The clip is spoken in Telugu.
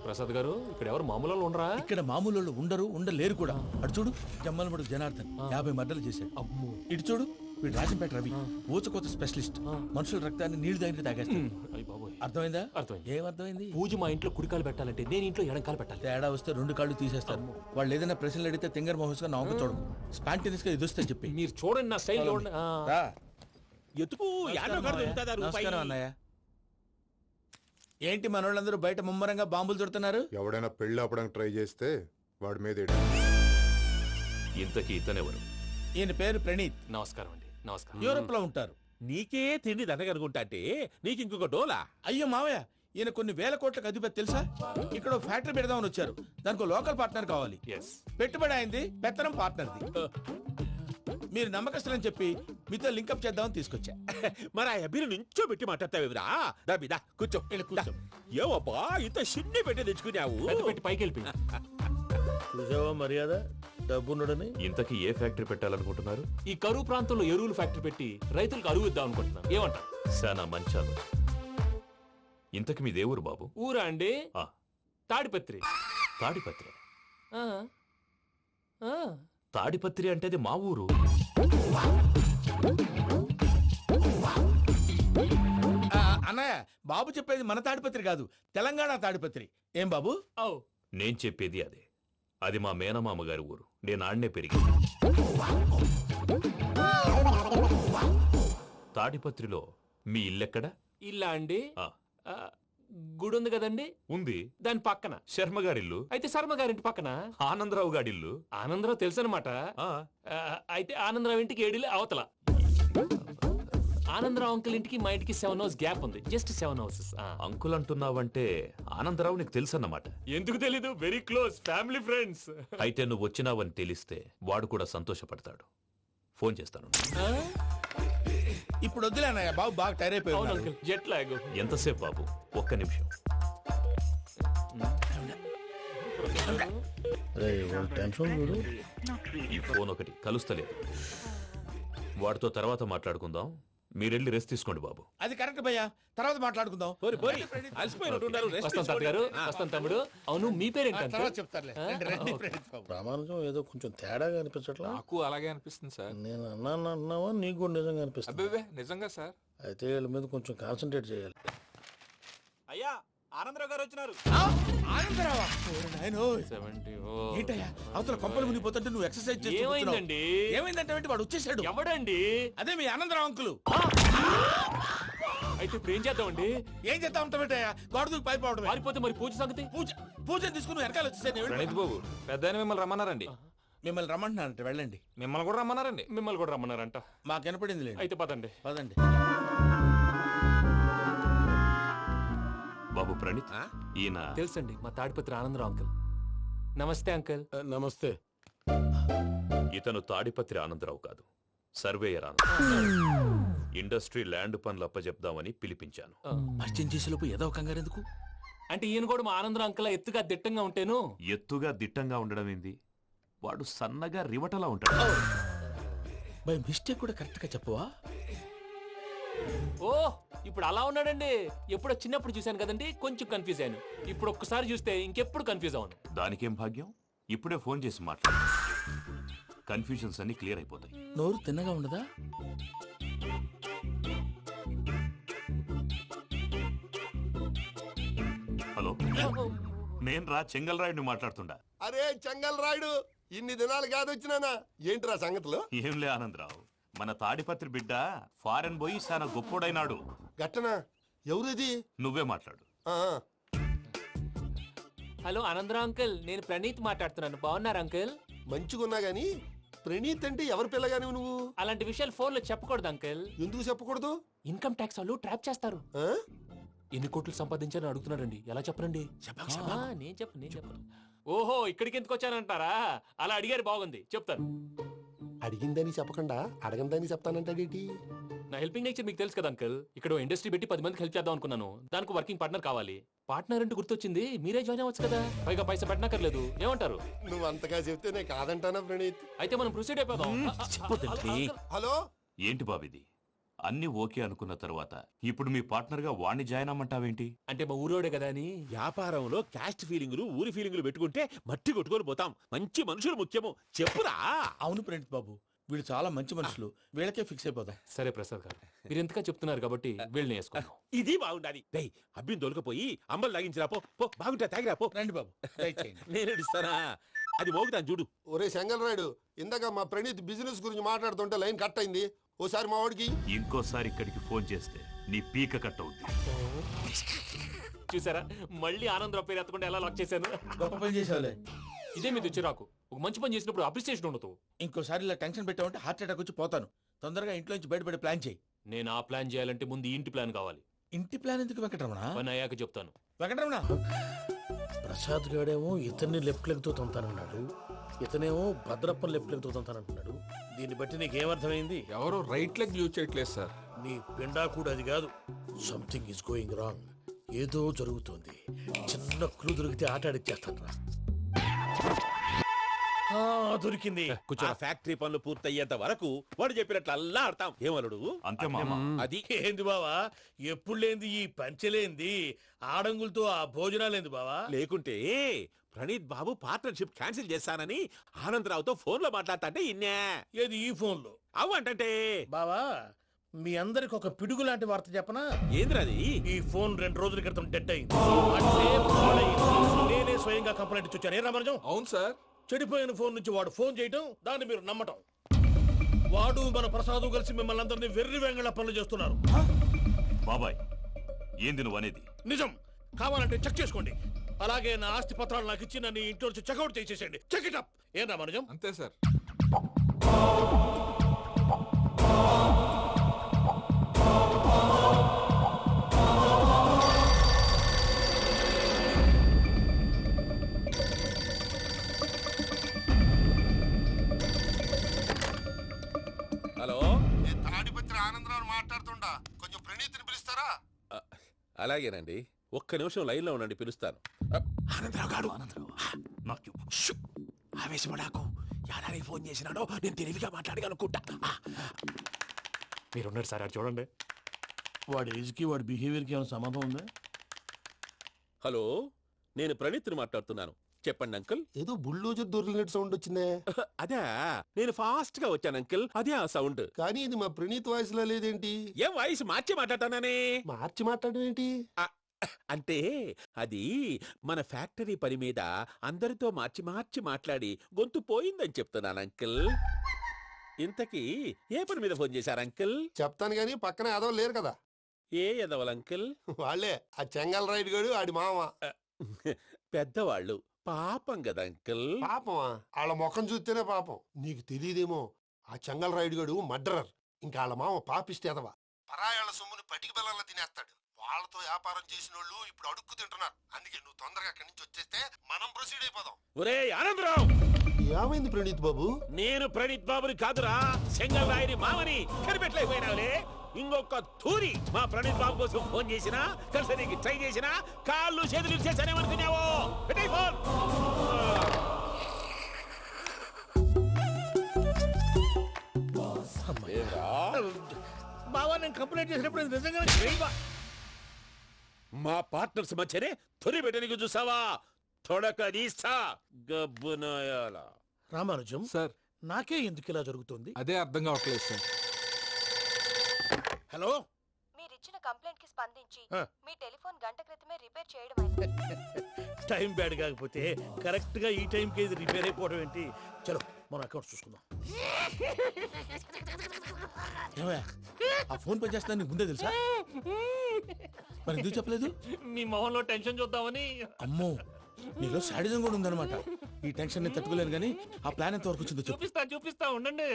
ప్రసాద్ గారు ఇక్కడ ఎవరు మామూలు ఉండరా? ఇక్కడ మామూలు వాళ్ళు ఉండరు, ఉండలేరు కూడా. అటు చూడు, జమ్మలమడు జనార్దన్ 50 మర్డర్లు చేశాడు. అమ్మో. ఇటు చూడు, వీడు రాజంపేట రవి ఊచకోత స్పెషలిస్ట్. మనుషుల రక్తాన్ని నీళ్లు దగ్గర తాగేస్తాడు. అయ్య బాబోయ్. అర్థమైందా? అర్థమైంది. ఏమర్థమైంది? పూజ మా ఇంట్లో కుడికాలు పెట్టాలంటే నేను ఇంట్లో ఎడంకాలు పెట్టాలి. తేడా వస్తే 2 కాళ్ళు తీసేస్తారు. వాళ్ళు ఏదైనా ప్రశ్నలు అడిగితే తింగర్ మహోస్ గా నవ్వు చూడకు. స్పాంటినియస్ గా ఎదుస్తా చెప్పి. మీరు చూడండి నా స్టైల్ చూడండి. రా. ఎతుకు నమస్కారం అన్నయ్య. ఏంటి మనోళ్ళందరూ బయట ముమ్మరంగా బాంబులు చుడుతున్నారు? ఎవడైనా పెళ్లి ఆపడానికి ట్రై చేస్తే వాడి మీద ఇంతకీ ఇతనెవరు? ఈయన పేరు ప్రణీత్. నమస్కారం అండి. నమస్కారం. యూరోప్ లో ఉంటారు. నీకే తిండి దండగనుకుంటా అంటే నీకు ఇంకొక డోలా? అయ్యో మావయ్య, ఈయన కొన్ని వేల కోట్లకు అధిపతి తెలుసా? ఇక్కడ ఫ్యాక్టరీ పెడదామని వచ్చారు. దానికి లోకల్ పార్ట్నర్ కావాలి. ఎస్. పెట్టుబడి అయింది, పెత్తనం పార్ట్నర్ది. మీరు నమ్మకస్తులని చెప్పి మీతో లింకప్ చేద్దామని తీసుకొచ్చా. మరి ఆ అబ్బిని నుంచో పెట్టి మాట్లాడతావురా? దాబిదా కూర్చో. కూర్చో. ఏవబ్బా ఇంత సిన్ని పెట్టి తెచ్చుకున్నావు? పెద్ద పెట్టి పైకి వెళ్ళిపోయి. చూసావా మర్యాద, డబ్బున్నడని. ఇంతకీ ఏ ఫ్యాక్టరీ పెట్టాలనుకుంటున్నారు? ఈ కరువు ప్రాంతంలో ఎరువులు ఫ్యాక్టరీ పెట్టి రైతులకు అరువు ఇద్దాం అనుకుంటున్నాను. ఏమంటారు? శానా మంచాలు. ఇంతకి మీ దేవురు బాబు? ఊరా అండి? ఆ, తాడిపత్రి. తాడిపత్రి. ఆ. ఆ. తాడిపత్రి అంటే అది మా ఊరు. అన్నయ్య, బాబు చెప్పేది మన తాడిపత్రి కాదు, తెలంగాణ తాడిపత్రి. ఏం బాబు? ఓ. నేను చెప్పేది అదే. అది మా మేనమామ గారి ఊరు. నేను ఆడనే పెరిగింది. తాడిపత్రిలో మీ ఇల్లెక్కడ? ఇల్లా అండి? ఆ, ఆ, గుడి ఉంది కదండి, ఉంది. దాని పక్కన. శర్మ గారిల్లు. అయితే శర్మ గారింటి పక్కన ఆనందరావు గారిల్లు. ఆనందరావు తెలుసు అనమాట. ఆ, అయితే ఆనందరావు ఇంటికి 7 అవతల. ఆనందరావు అంకుల్ ఇంటికి మా ఇంటికి 7 hours గ్యాప్ ఉంది. Just 7 houses. అంకుల్ అంటున్నావంటే ఆనందరావు నీకు తెలుసన్నమాట. ఎందుకు తెలీదు? Very close family friends. అయితే నువ్వు వచ్చినావని తెలిస్తే వాడు కూడా సంతోషపడతాడు. ఫోన్ చేస్తాను. ఇప్పుడు వద్దులే అన్నయ్య, బాబు బాగా టైర్ అవును అయిపోయాడు. Uncle, jet lag. ఎంతసేపు బాబు? ఒక్క నిమిషం. టెన్షన్ చూడు. ఈ ఫోన్ ఒకటి కలుస్తలేదు. వాడితో తర్వాత మాట్లాడుకుందాం. మీరెళ్ళి రెస్ట్ తీసుకోండి బాబు. అది కరెక్ట్ భయ్యా, తర్వాత మాట్లాడుకుందాం. అలసిపోయినట్టున్నారు. రెస్ట్ వస్తాం తాత గారు, వస్తాం తమ్ముడు. అవును, మీ పేరేంటి తర్వాత అంకుల్? చెప్తారులే. రండి, రండి, ప్రణీత్ బాబు. ప్రామాణికం ఏదో కొంచెం తేడాగా అనిపించట్లా? నాకు అలాగే అనిపిస్తుంది సార్. నేను అన్నావా నీకు కూడా నిజంగా అనిపిస్తుంది? అబ్బే నిజంగా సార్. అయితే వీళ్ళ మీద కొంచెం కాన్సన్ట్రేట్ చేయాలి. అయ్యా, ఆనందరావు గారు వచ్చినారు. ఆనందరావా? ఓరి నాయనో. 70. ఏంటయ్యా, అవతల కొంపలు మునిగిపోతుంటే నువ్వు ఎక్సర్సైజ్ చేస్తూ కూర్చున్నావు. ఏమైందండి? ఏమైందంటే వాడు వచ్చేసాడు. ఎవడండి? అదే మీ ఆనందరావు అంకులు. అయితే ఇప్పుడు ఏం చేద్దామండి? ఏం చేస్తా ఉంటావేటయ్యా, గోడ దూకి పైపోవడమే. పారిపోతే మరి పూజ సంగతి? పూజ తీసుకుని వెనకాల వచ్చేసాడు. ప్రణీత్ బాబు, పెద్ద ఆయన మిమ్మల్ని రమ్మన్నారండి. మిమ్మల్ని రమ్మంటున్నానంటే వెళ్ళండి. మిమ్మల్ని కూడా రమ్మన్నారండి. మిమ్మల్ని కూడా రమ్మన్నారంట. మాకు వినపడింది లేదు. అయితే పదండి. పదండి. బాబు ప్రణీత్, ఈయన తెలుసండి, మా తాడిపత్రి ఆనందరావు అంకుల్. నమస్తే అంకుల్. నమస్తే. ఇతను తాడిపత్రి ఆనందరావు కాదు, సర్వేయర్ ఆనందరావు. ఇండస్ట్రీ ల్యాండ్ పనులు అప్పచెప్దామని పిలిపించాను. పరిచయం చేసేలోపు ఏదో కంగారు ఎందుకు? అంటే ఈయన కూడా మా ఆనందరావు అంకుల్ ఎత్తుగా దిట్టంగా ఉంటాను. ఎత్తుగా దిట్టంగా ఉండడం ఏంది? వాడు సన్నగా రివటలా ఉంటాడు. బై మిస్టేక్ కూడా కరెక్ట్ గా చెప్పవా? ఓ, ఇప్పుడు అలా ఉన్నాడండి. ఎప్పుడో చిన్నప్పుడు చూశాను కదండి, కొంచెం కన్ఫ్యూజ్ అయ్యాను. ఇప్పుడు ఒక్కసారి చూస్తే ఇంకెప్పుడు కన్ఫ్యూజ్ అవును. దానికేం భాగ్యం? ఇప్పుడే ఫోన్ చేసి మాట్లాడు. కన్ఫ్యూజన్స్ అన్ని క్లియర్ అయిపోతాయి. నోరు తిన్నగా ఉండదా? హలో, నేను రా చెంగల్ రాయుడిని మాట్లాడుతుండా. అరే చెంగల్ రాయుడు, ఇన్ని దినాలు కాదు వచ్చినానా? ఏంట్రా సంగతులు? ఏంలే ఆనందరావు, మన తాడిపత్రి బిడ్డ ఫారెన్ పోయి చాలా గొప్పోడైనాడు. గట్టనా? ఎవరిది? నువ్వే మాట్లాడు. ఆ, హలో ఆనందరావు అంకుల్, నేను ప్రణీత్ మాట్లాడుతున్నాను. బాగున్నారు అంకుల్? మంచిగున్నా గాని ప్రణీత్ అంటే ఎవరి పిల్లగాని నువ్వు? అలాంటి విషయాలు ఫోన్ లో చెప్పకూడదు అంకుల్. ఎందుకు చెప్పకూడదు? ఇన్కమ్ ట్యాక్స్ వాళ్ళు ట్రాప్ చేస్తారు. ఆ? ఎన్ని కోట్లు సంపాదించాలని అడుగుతున్నారండి. ఎలా చెప్పరండి? నేను చెప్పను. ఓహో, ఇక్కడికి ఎందుకు వచ్చానంటారా? అలా అడిగారు, బాగుంది, చెప్తాను. అడిగిందని చెప్పకుండా అడగందని చెప్తానంటాడేటి? నా హెల్పింగ్ నేచర్ మీకు తెలుసు కదా అంకుల్. ఇక్కడ ఇండస్ట్రీ పెట్టి 10 మందికి హెల్ప్ చేద్దాం అనుకున్నాను. దానికి వర్కింగ్ పార్ట్నర్ కావాలి. పార్ట్నర్ అంటే గుర్తొచ్చింది, మీరే జాయిన్ అవ్వచ్చు కదా. పైగా పైసా పెట్టనక్కర్లేదు. ఏమంటారు? నువ్వు అంతగా చెప్తే నేను కాదంటానా ప్రణీత్? అయితే మనం ప్రొసీడ్ అయిపోదాం. హలో, ఏంటి బాబిది? అన్ని ఓకే అనుకున్న తర్వాత ఇప్పుడు మీ పార్ట్నర్ గా వాణ్ణి జాయిన్ అమ్మంటావేంటి? అంటే మా ఊరోడే కదా అని. వ్యాపారంలో క్యాస్ట్ ఫీలింగులు ఊరి ఫీలింగులు పెట్టుకుంటే మట్టి కొట్టుకొని పోతాం. మంచి మనుషులు ముఖ్యము. చెప్పురా. అవును ప్రణీత్ బాబు, వీళ్ళు చాలా మంచి మనుషులు, వీళ్ళకే ఫిక్స్ అయిపోదాం. సరే ప్రసాద్ గారు, మీరు ఎంతగా చెప్తున్నారు కాబట్టి వీళ్ళని వేసుకుందాం. ఇది బాగుండాలి. డై అబ్బిని దొలకపోయి అమ్మలు లాగించిరా పో. పో బాగుంటా తాగిరా పో. రండి బాబు, దయచేయండి. నేను ఇస్తానా? అది మోగుతాను చూడు. ఒరే చెంగల్ రాయుడు, ఇందాక మా ప్రణీత్ బిజినెస్ గురించి మాట్లాడుతుంటే లైన్ కట్ అయింది. ఓసారి మా వాడికి ఇంకోసారి ఇక్కడికి ఫోన్ చేస్తే నీ పీక కట్ అవుద్ది. చూసారా, మళ్ళీ ఆనందరావు పేరు ఎత్తకుండా ఎలా లాక్ చేశాను. గొప్ప పని చేసేవాళ్ళే. ఇదే మీద చిరాకు. ఒక మంచి పని చేసినప్పుడు అప్రిసియేషన్ ఉండదు. ఇంకోసారి ఇలా టెన్షన్ పెట్టామంటే హార్ట్ అటాక్ వచ్చి పోతాను. తొందరగా ఇంట్లో నుంచి బయటపడే ప్లాన్ చేయి. నేను ఆ ప్లాన్ చేయాలంటే ముందు ఈ ఇంటి ప్లాన్ కావాలి. ఇంటి ప్లాన్ ఎందుకు వెంకటరమణ? పని అయ్యాక చెప్తాను. వెంకటరమణ, ప్రసాద్ గాడేమో ఇతన్ని లెఫ్ట్ లెగ్ తో తంతానన్నాడు, ఇతనేమో భద్రప్పని లెఫ్ట్ లెగ్ తో తంతానంటున్నాడు. దీన్ని బట్టి నీకేమర్థమైంది? ఎవరు రైట్ లెగ్ యూజ్ చేయట్లేదు సార్. నీ పిండా కూడా అది కాదు. Something is going wrong. ఏదో జరుగుతోంది. చిన్న క్లూ దొరికితే ఆట ఆడిచ్చేస్తాను రా. దొరికింది. ఆ ఫ్యాక్టరీ పనులు పూర్తయ్యేంత వరకు వాడు చెప్పినట్లు అల్లా ఆడతాం. ఏమలుడు? అంతే మామ. అది ఏంది బావా, ఎప్పుడు లేంది ఈ పంచలేంది, ఆడంగులతో ఆ భోజనాలేంది బావా? లేకుంటే ప్రణీత్ బాబు పార్ట్నర్షిప్ క్యాన్సిల్ చేస్తానని ఆనందరావుతో ఫోన్ లో మాట్లాడతాంటే ఇన్నే. ఏది ఈ ఫోన్ లో? అవ్వంటే బావా, మీ అందరికి ఒక పిడుగు లాంటి వార్త చెప్పనా? ఏంద్రది? ఈ ఫోన్ 2 రోజుల క్రితం డెడ్ అయింది. అంటే పాడైంది. నేనే స్వయంగా కంప్లైంట్ ఇచ్చి వచ్చాను. ఏ రామరాజం? అవును సార్. చెడిపోయిన ఫోన్ నుంచి వాడు ఫోన్ చేయటం, దాన్ని మీరు నమ్మటం. వాడు మన ప్రసాదు కలిసి మిమ్మల్ని అందరినీ వెర్రి వెంగళ పనులు చేస్తున్నారు. బాబాయ్, ఏంది నువ్వు అనేది? నిజం. కావాలంటే చెక్ చేసుకోండి. అలాగే నా ఆస్తి పత్రాలు నాకు ఇచ్చి నన్ను ఇంట్లో నుంచి చెక్అౌట్ చేసేసండి. Check it up. ఏం రామరాజం? అంతే సార్. హలో, నేను తాడిపత్రి ఆనందరావు మాట్లాడుతుండా, కొంచెం ప్రణీత్ని పిలుస్తారా? అలాగేనండి. ఒక్క నిమిషం లైన్ లో ఉండండి, పిలుస్తాను. ఆనందరావు గాడు. నాకు చెప్పు. షూ! ఆవేశపడాకు. యాదారి ఫోన్ చేసినాడో నేను తెలివిగా మాట్లాడగలనుకుంటా. మీరున్నారు సార్, అది చూడండి. వాడి ఏజ్కి వాడి బిహేవియర్కి ఏమైనా సంబంధం ఉందా? హలో, నేను ప్రణీత్ని మాట్లాడుతున్నాను. చెప్పండి అంకుల్. ఏదో బుల్డోజర్ దొరికినట్టు సౌండ్ వచ్చిందే. అదే, నేను ఫాస్ట్ గా వచ్చాను అంకుల్. అదే ఆ సౌండ్. కానీ ఇది మా ప్రణీత్ వాయిస్ లో లేదేంటి? ఏం వాయిస్ మార్చి మాట్లాడతాననే? మార్చి మాట్లాడడం ఏంటి? అంటే అది మన ఫ్యాక్టరీ పని మీద అందరితో మార్చి మార్చి మాట్లాడి గొంతు పోయిందని చెప్తున్నాను అంకుల్. ఇంతకీ ఏ పని మీద ఫోన్ చేశారు అంకుల్? చెప్తాను గానీ పక్కన ఏదో లేరు కదా. ఏ ఎదవలు అంకుల్? వాళ్ళే ఆ చెంగల్ రైడ్ గడు ఆడి మామ. పెద్దవాళ్ళు. పాపం కదా అంకుల్. పాపమా? వాళ్ళ ముఖం చూస్తేనే పాపం. నీకు తెలియదేమో, ఆ చెంగల్ రైడ్ గడు మర్డరర్. ఇంకా వాళ్ళ మామ పాపిస్తే ఎదవా. పరాయాళ్ళ సొమ్ముని పటికి బెల్లంలో తినేస్తాడు. వాళ్ళతో వ్యాపారం చేసిన వాళ్ళు ఇప్పుడు అడుక్కు తింటున్నారు. అందుకే నువ్వు తొందరగా అక్కడి నుంచి వచ్చేస్తే మనం ప్రొసీడ్ అయిపోదాం. ఒరే ఆనందరావు, ఏమైంది ప్రణీత్ బాబు? నేను ప్రణీత్ బాబుని కాదురా, సెంగల్ రాయని మామని. కనిపెట్టలేకపోయినావులే. ఇంకొక తూరి మా ప్రణీత్ బాబు కోసం ఫోన్ చేసినా, కలిసి నీకు ట్రై చేసినా కాళ్ళు చేతులు చేశానేమనుకున్నావో. పెట్టే ఫోన్. బావా, నేను కంప్లైంట్ చేసినప్పుడు ఇది నిజంగా మా పార్ట్నర్స్ మధ్యనే తొలి పెట్టడానికి చూసావా? తొడక నీస్తా గబ్బునాయాల. రామానుజం సార్, నాకే ఎందుకు ఇలా జరుగుతుంది? అదే అర్థం కావట్లేదు సార్. హలో, మీరిచ్చిన కంప్లైంట్ కి స్పందించి ఆ. మీ టెలిఫోన్ గంట క్రితమే రిపేర్ చేయడం టైం బ్యాడ్ కాకపోతే కరెక్ట్ గా ఈ టైంకి ఇది రిపేర్ అయిపోవడం ఏంటి? చలో మన అకౌంట్ చూసుకుందాం. ఏమయ్యా, ఆ ఫోన్ పని చేస్తా నీకు ముందే తెలుసా? మరి ఎందుకు చెప్పలేదు? మీ మొహంలో టెన్షన్ చూద్దామని. అమ్మో, నీలో శాడిజం కూడా ఉందన్నమాట. ఈ టెన్షన్ ని తట్టుకోలేను కానీ ఆ ప్లాన్ ఎంత వరకు వచ్చిందో చెప్పు. చూపిస్తా ఉండండి.